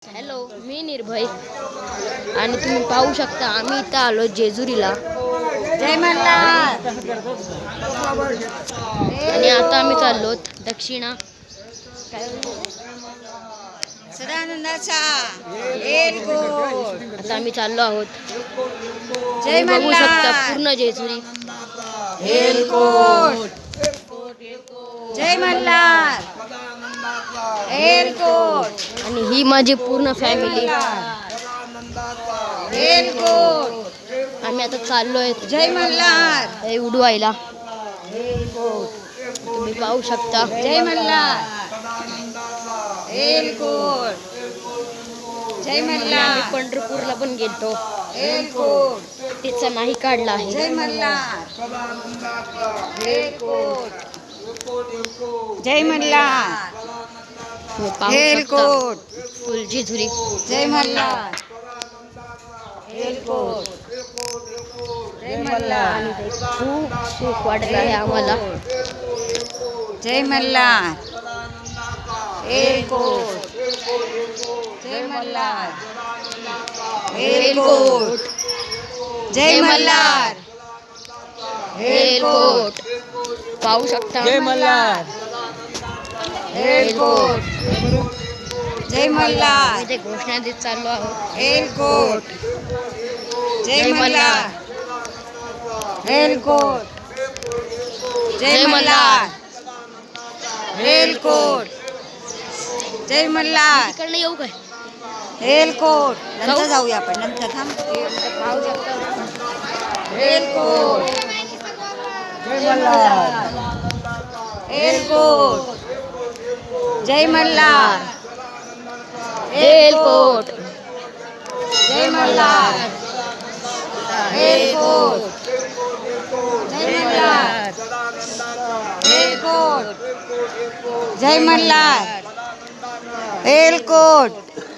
Hello, मी निर्भय आणि तुम्ही पाहू शकता आम्ही इथं आलो जेजुरीला. जय मल्हार. आणि आता आम्ही चाललो दक्षिणा सदानंदाचा एलकोट. आता आम्ही चाललो आहोत. जय तुम्ही बघू शकता मल्हार. पूर्ण जेजुरी. एलकोट. जय मल्हार. एलकोट. आणि ही माझी पूर्ण फॅमिली. एलकोट. आम्ही आता चाललोय जय मल्हार. हे उडवायला. एलकोट. तुम्ही पाहू शकता. जय मल्हार. एलकोट. जय आम्ही मल्हार. पंढरपूरला पण गेलो. एलकोट. तिचा नाही काढला आहे. जय मल्हार. एलकोट. जय मल्हार. तुम्ही पाहू शकता एलकोट. फुल जेजुरी. जय मल्हार. एलकोट. जय मल्हार. खूप सुख वाटत आहे आम्हाला. जय मल्हार. एलकोट. जय मल्हार. एलकोट. जय मल्हार. एलकोट पाहू शकता. जय मल्हार. एलकोट. जय मल्हार. आम्ही ते घोषणा देत चाललो आहोत. एलकोट. जय मल्हार. एलकोट. जय मल्हार. एलकोट. जय मल्हार. तिकडनं येऊ काय? एलकोट. नंतर जाऊया आपण. नंतर थांब. पाहू शकतो. एलकोट. जय मल्हार. एलकोट. जय मल्हार. एलकोट. जय मल्हार. एलकोट. जय मल्हार. एलकोट. जय मल्हार. एलकोट.